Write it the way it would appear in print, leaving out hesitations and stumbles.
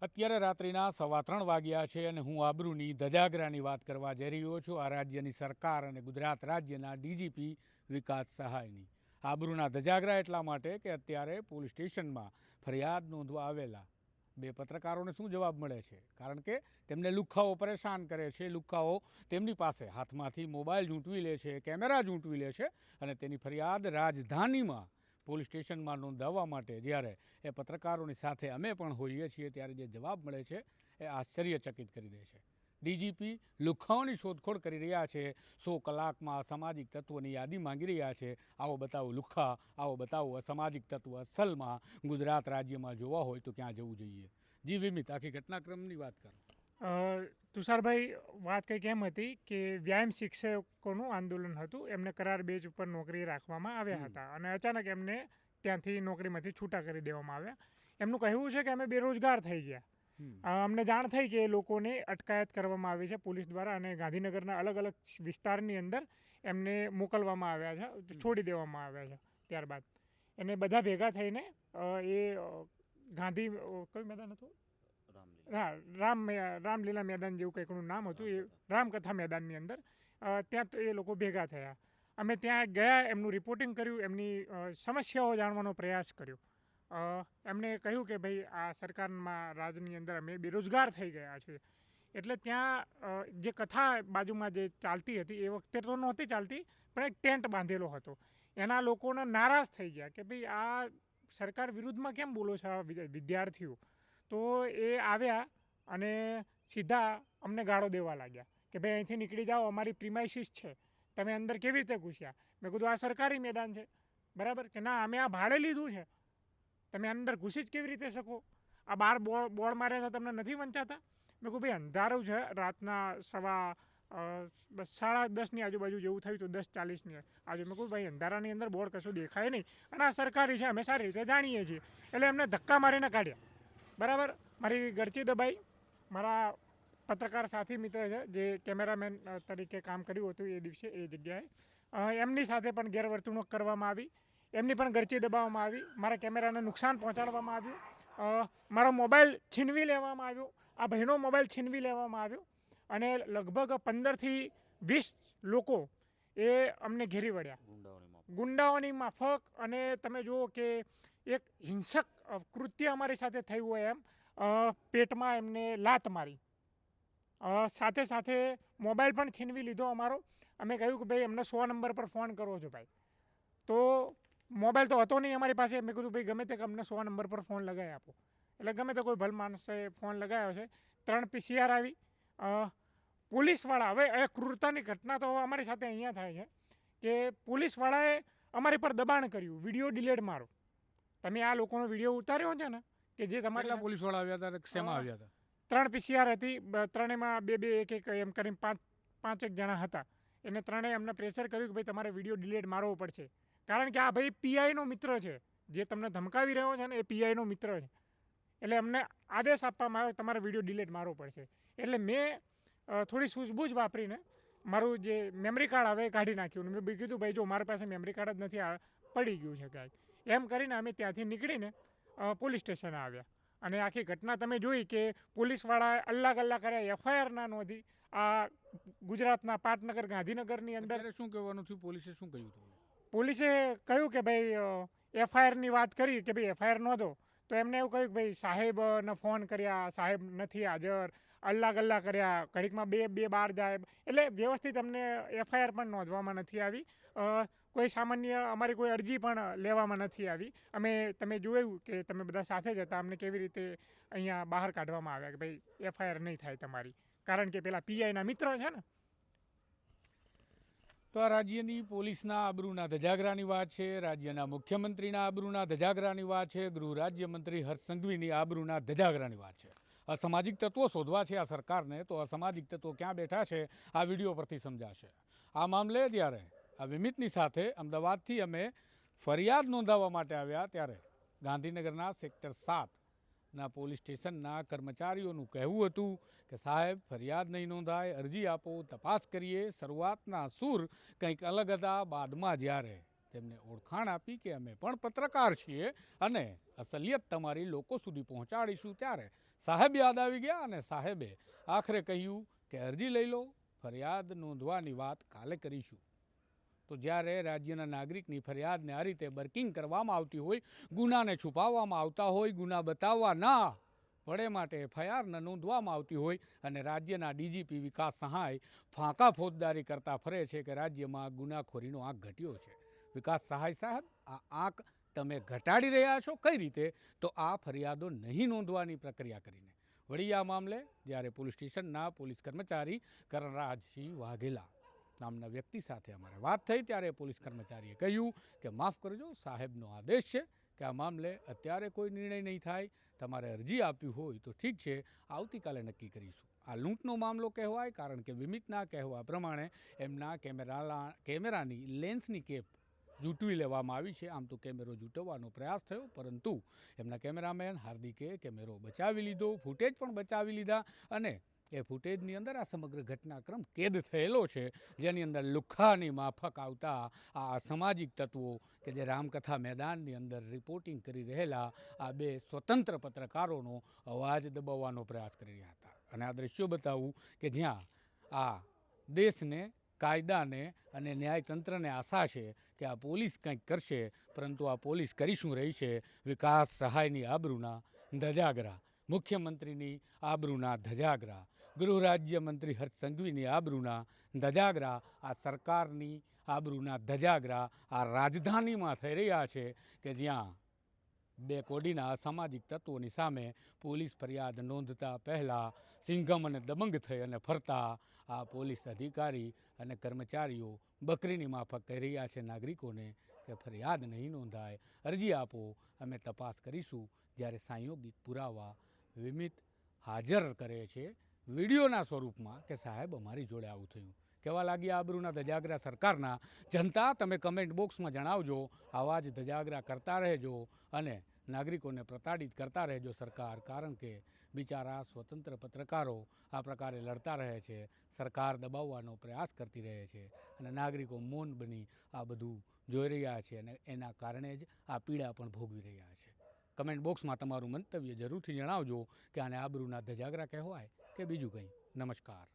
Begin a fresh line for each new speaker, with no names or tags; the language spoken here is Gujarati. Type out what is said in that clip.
અત્યારે રાત્રિના 3:15 વાગ્યા છે અને હું આબરૂની ધજાગરાની વાત કરવા જઈ રહ્યો છું આ રાજ્યની સરકાર અને ગુજરાત રાજ્યના ડીજીપી વિકાસ સહાયની. આબરૂના ધજાગરા એટલા માટે કે અત્યારે પોલીસ સ્ટેશનમાં ફરિયાદ નોંધવા આવેલા બે પત્રકારોને શું જવાબ મળે છે? કારણ કે તેમને લુખ્ખાઓ પરેશાન કરે છે. લુખ્ખાઓ તેમની પાસે હાથમાંથી મોબાઈલ ઝૂંટવી લે છે, કેમેરા ઝૂંટવી લે છે અને તેની ફરિયાદ રાજધાનીમાં પોલીસ સ્ટેશનમાં નોંધાવવા માટે જ્યારે એ પત્રકારોની સાથે અમે પણ હોઈએ છીએ ત્યારે જે જવાબ મળે છે એ આશ્ચર્યચકિત કરી દે છે. ડીજીપી લુખ્ખાઓની શોધખોળ કરી રહ્યા છે. 100 કલાકમાં અસામાજિક તત્વોની યાદી માંગી રહ્યા છે. આવો બતાવો લુખ્ખા, આવો બતાવો અસામાજિક તત્વ અસલમાં ગુજરાત રાજ્યમાં જોવા હોય તો ક્યાં જવું જોઈએ? જી વિમિત, આખી ઘટનાક્રમની વાત કરો.
તુષારભાઈ, વાત કંઈક એમ હતી કે વ્યાયામ શિક્ષકોનું આંદોલન હતું. એમને કરાર બેઝ ઉપર નોકરી રાખવામાં આવ્યા હતા અને અચાનક એમને ત્યાંથી નોકરીમાંથી છૂટા કરી દેવામાં આવ્યા. એમનું કહેવું છે કે અમે બેરોજગાર થઈ ગયા. અમને જાણ થઈ કે લોકોને અટકાયત કરવામાં આવી છે પોલીસ દ્વારા અને ગાંધીનગરના અલગ અલગ વિસ્તારની અંદર એમને મોકલવામાં આવ્યા છે, છોડી દેવામાં આવ્યા છે. ત્યારબાદ એને બધા ભેગા થઈને એ ગાંધી કયું મેદાન હતું? રામલીલા મેદાન જેવું કંઈકનું નામ હતું, એ રામકથા મેદાનની અંદર ત્યાં તો એ લોકો ભેગા થયા. અમે ત્યાં ગયા, એમનું રિપોર્ટિંગ કર્યું, એમની સમસ્યાઓ જાણવાનો પ્રયાસ કર્યો. એમણે કહ્યું કે ભાઈ આ સરકારમાં રાજની અંદર અમે બેરોજગાર થઈ ગયા છીએ. એટલે ત્યાં જે કથા બાજુમાં જે ચાલતી હતી એ વખતે તો નહોતી ચાલતી, પણ એક ટેન્ટ બાંધેલો હતો. એના લોકોને નારાજ થઈ ગયા કે ભાઈ આ સરકાર વિરુદ્ધમાં કેમ બોલો છો વિદ્યાર્થીઓ? તો એ આવ્યા અને સીધા અમને ગાળો દેવા લાગ્યા કે ભાઈ અહીંથી નીકળી જાઓ, અમારી પ્રિમાઇસીસ છે, તમે અંદર કેવી રીતે ઘૂસ્યા? મેં કીધું આ સરકારી મેદાન છે, બરાબર? કે ના, અમે આ ભાડે લીધું છે, તમે અંદર ઘૂસી જ કેવી રીતે શકો? આ બાર બોર્ડ માર્યા છે, તમને નથી વંચાતા? મેં કહું ભાઈ અંધારું છે, રાતના 10:30ની આજુબાજુ જેવું થયું હતું, 10:40ની આજુ. મેં કહું ભાઈ અંધારાની અંદર બોર્ડ કશું દેખાય નહીં અને આ સરકારી છે, અમે સારી રીતે જાણીએ છીએ. એટલે એમને ધક્કા મારીને કાઢ્યા, બરાબર? મારી ગરચી દબાઈ. મારા પત્રકાર સાથી મિત્ર છે જે કેમેરામેન તરીકે કામ કર્યું હતું એ દિવસે એ જગ્યાએ, એમની સાથે પણ ગેરવર્તણૂક કરવામાં આવી. એમની પણ ગરચી દબાવવામાં આવી. મારા કેમેરાને નુકસાન પહોંચાડવામાં આવ્યું. મારો મોબાઈલ છીનવી લેવામાં આવ્યો. આ ભાઈનો મોબાઈલ છીનવી લેવામાં આવ્યો અને લગભગ 15થી 20 લોકો એ અમને ઘેરી વળ્યા ગુંડાઓની માફક. અને તમે જુઓ કે એક હિંસક કૃત્ય અમારી સાથે થયું હોય એમ. પેટમાં એમને લાત મારી, સાથે સાથે મોબાઈલ પણ છીનવી લીધો અમારો. અમે કહ્યું કે ભાઈ એમને 100 નંબર પર ફોન કરવો છો ભાઈ. તો મોબાઈલ તો હતો નહીં અમારી પાસે. મેં કીધું ભાઈ ગમે તે અમને 100 નંબર પર ફોન લગાવી આપો. એટલે ગમે તે કોઈ ભલ માણસે ફોન લગાવ્યો છે. 3 PCR આવી. પોલીસવાળા, હવે એ ક્રૂરતાની ઘટના તો અમારી સાથે અહીંયા થાય છે કે પોલીસવાળાએ અમારી પર દબાણ કર્યું, વિડીયો ડિલીટ મારો. તમે આ લોકોનો વિડીયો ઉતાર્યો છે ને કે જે તમારે
પોલીસવાળા આવ્યા હતા, શેમાં આવ્યા હતા?
3 PCR હતી, ત્રણેયમાં બે એક એમ કરીને પાંચેક જણા હતા. એને ત્રણેય અમને પ્રેશર કર્યું કે ભાઈ તમારે વિડીયો ડિલીટ મારવો પડશે. કારણ કે આ ભાઈ પીઆઈનો મિત્ર છે, જે તમને ધમકાવી રહ્યો છે ને એ પીઆઈનો મિત્ર છે. એટલે અમને આદેશ આપવામાં આવ્યો તમારે વિડીયો ડિલીટ મારવો પડશે. એટલે મેં થોડી સૂઝબૂઝ વાપરીને મારું જે મેમરી કાર્ડ આવે એ કાઢી નાખ્યું. મેં કીધું ભાઈ જો મારી પાસે મેમરી કાર્ડ જ નથી, પડી ગયું છે કાંઈક. એમ કરીને અમે ત્યાંથી નીકળીને પોલીસ સ્ટેશને આવ્યા. અને આખી ઘટના તમે જોઈ કે પોલીસવાળાએ અલ્લાહ કર્યા, એફઆઈઆર ના નોંધી. આ ગુજરાતના પાટનગર ગાંધીનગરની અંદર
શું કહેવાનું થયું? પોલીસે શું કહ્યું હતું?
પોલીસે કહ્યું કે ભાઈ એફઆઈઆરની વાત કરી કે ભાઈ એફઆઈઆર નોંધો. તો એમને એવું કહ્યું કે ભાઈ સાહેબને ફોન કર્યા, સાહેબ નથી હાજર, અલ્લાહ કર્યા, ઘડીકમાં બે બાર જાય. એટલે વ્યવસ્થિત અમને એફઆઈઆર પણ નોંધવામાં નથી આવી. કોઈ સામાન્ય અમારી કોઈ અરજી પણ લેવામાં નથી આવી. તમે જોયું કે તમે બધા સાથે જ હતા, અમને કેવી રીતે અહીંયા બહાર કાઢવામાં આવ્યા કે ભાઈ એફઆઈઆર નહીં થાય તમારી, કારણ કે પેલા પીઆઈના મિત્ર છે ને.
તો આ રાજ્યની પોલીસના આબરૂના ધજાગરાની વાત છે, રાજ્યના મુખ્યમંત્રીના આબરૂના ધજાગરાની વાત છે, ગૃહ રાજ્યમંત્રી હર્ષ સંઘવીની આબરૂના ધજાગરાની વાત છે. અસામાજિક તત્વો શોધવા છે આ સરકારને, તો અસામાજિક તત્વો ક્યાં બેઠા છે આ વિડીયો પરથી સમજાશે. આ મામલે જ્યારે આ વિમિતની સાથે અમદાવાદથી અમે ફરિયાદ નોંધાવવા માટે આવ્યા ત્યારે ગાંધીનગરના સેક્ટર 7ના પોલીસ સ્ટેશનના કર્મચારીઓનું કહેવું હતું કે સાહેબ ફરિયાદ નહીં નોંધાય, અરજી આપો, તપાસ કરીએ. શરૂઆતના સૂર કંઈક અલગ હતા. બાદમાં જ્યારે તેમને ઓળખાણ આપી કે અમે પણ પત્રકાર છીએ અને અસલિયત તમારી લોકો સુધી પહોંચાડીશું. ત્યારે સાહેબ યાદ આવી ગયા અને સાહેબે આખરે કહ્યું કે અરજી લઈ લો, ફરિયાદ નોંધવાની વાત કાલે કરીશું. તો જ્યારે રાજ્યના નાગરિકની ફરિયાદને આ રીતે બર્કિંગ કરવામાં આવતી હોય, ગુનાને છુપાવવામાં આવતા હોય, ગુના બતાવવા ના પડે માટે એફઆઈઆર ન નોંધવામાં આવતી હોય અને રાજ્યના ડીજીપી વિકાસ સહાય ફાંકા ફોજદારી કરતા ફરે છે કે રાજ્યમાં ગુનાખોરીનો આંક ઘટ્યો છે. વિકાસ સહાય સાહેબ, આ આંક તમે ઘટાડી રહ્યા છો કઈ રીતે? તો આ ફરિયાદો નહીં નોંધવાની પ્રક્રિયા કરીને. વળી આ મામલે જ્યારે પોલીસ સ્ટેશનના પોલીસ કર્મચારી કરણરાજસિંહ વાઘેલા નામના વ્યક્તિ સાથે અમારે વાત થઈ ત્યારે પોલીસ કર્મચારીએ કહ્યું કે માફ કરજો, સાહેબનો આદેશ છે કે આ મામલે અત્યારે કોઈ નિર્ણય નહીં થાય. તમારે અરજી આપવી હોય તો ઠીક છે, આવતીકાલે નક્કી કરીશું. આ લૂંટનો મામલો કહેવાય, કારણ કે વિમિતના કહેવા પ્રમાણે એમના કેમેરાની લેન્સની કેપ જૂટવી લેવામાં આવી છે. આમ તો કેમેરો જૂટવવાનો પ્રયાસ થયો, પરંતુ એમના કેમેરામેન હાર્દિકે કેમેરો બચાવી લીધો, ફૂટેજ પણ બચાવી લીધા અને એ ફૂટેજની અંદર આ સમગ્ર ઘટનાક્રમ કેદ થયેલો છે, જેની અંદર લુખ્ખાની માફક આવતા આ અસામાજિક તત્વો કે જે રામકથા મેદાનની અંદર રિપોર્ટિંગ કરી રહેલા આ બે સ્વતંત્ર પત્રકારોનો અવાજ દબાવવાનો પ્રયાસ કરી રહ્યા હતા. અને આ દ્રશ્યો બતાવું કે જ્યાં આ દેશને, કાયદાને અને ન્યાયતંત્રને આશા છે કે આ પોલીસ કંઈક કરશે, પરંતુ આ પોલીસ કરી શું રહી છે? વિકાસ સહાયની આબરૂના ધજાગરા, મુખ્યમંત્રીની આબરૂના ધજાગરા, ગૃહ રાજ્યમંત્રી હર્ષ સંઘવીની આબરૂના ધજાગરા, આ સરકારની આબરૂના ધજાગરા આ રાજધાનીમાં થઈ રહ્યા છે કે જ્યાં બે કોડીના અસામાજિક તત્વોની સામે પોલીસ ફરિયાદ નોંધતા પહેલાં સિંઘમ અને દબંગ થઈ અને ફરતા આ પોલીસ અધિકારી અને કર્મચારીઓ બકરીની માફક કહી રહ્યા છે નાગરિકોને કે ફરિયાદ નહીં નોંધાય, અરજી આપો, અમે તપાસ કરીશું. જ્યારે સંયોગિક પુરાવા વિમિત હાજર કરે છે વિડીયોના સ્વરૂપમાં કે સાહેબ અમારી જોડે આવું થયું. કેવા લાગ્યા આબરૂના ધજાગરા સરકારના? જનતા તમે કમેન્ટ બોક્સમાં જણાવજો. આવા જ ધજાગરા કરતા રહેજો અને નાગરિકોને પ્રતાડિત કરતા રહેજો સરકાર, કારણ કે બિચારા સ્વતંત્ર પત્રકારો આ પ્રકારે લડતા રહે છે, સરકાર દબાવવાનો પ્રયાસ કરતી રહે છે અને નાગરિકો મૌન બની આ બધું જોઈ રહ્યા છે અને એના કારણે જ આ પીડા પણ ભોગવી રહ્યા છે. કમેન્ટ બોક્સમાં તમારું મંતવ્ય જરૂરથી જણાવજો કે આને આબરૂના ધજાગરા કહેવાય કે બીજું કંઈ. નમસ્કાર.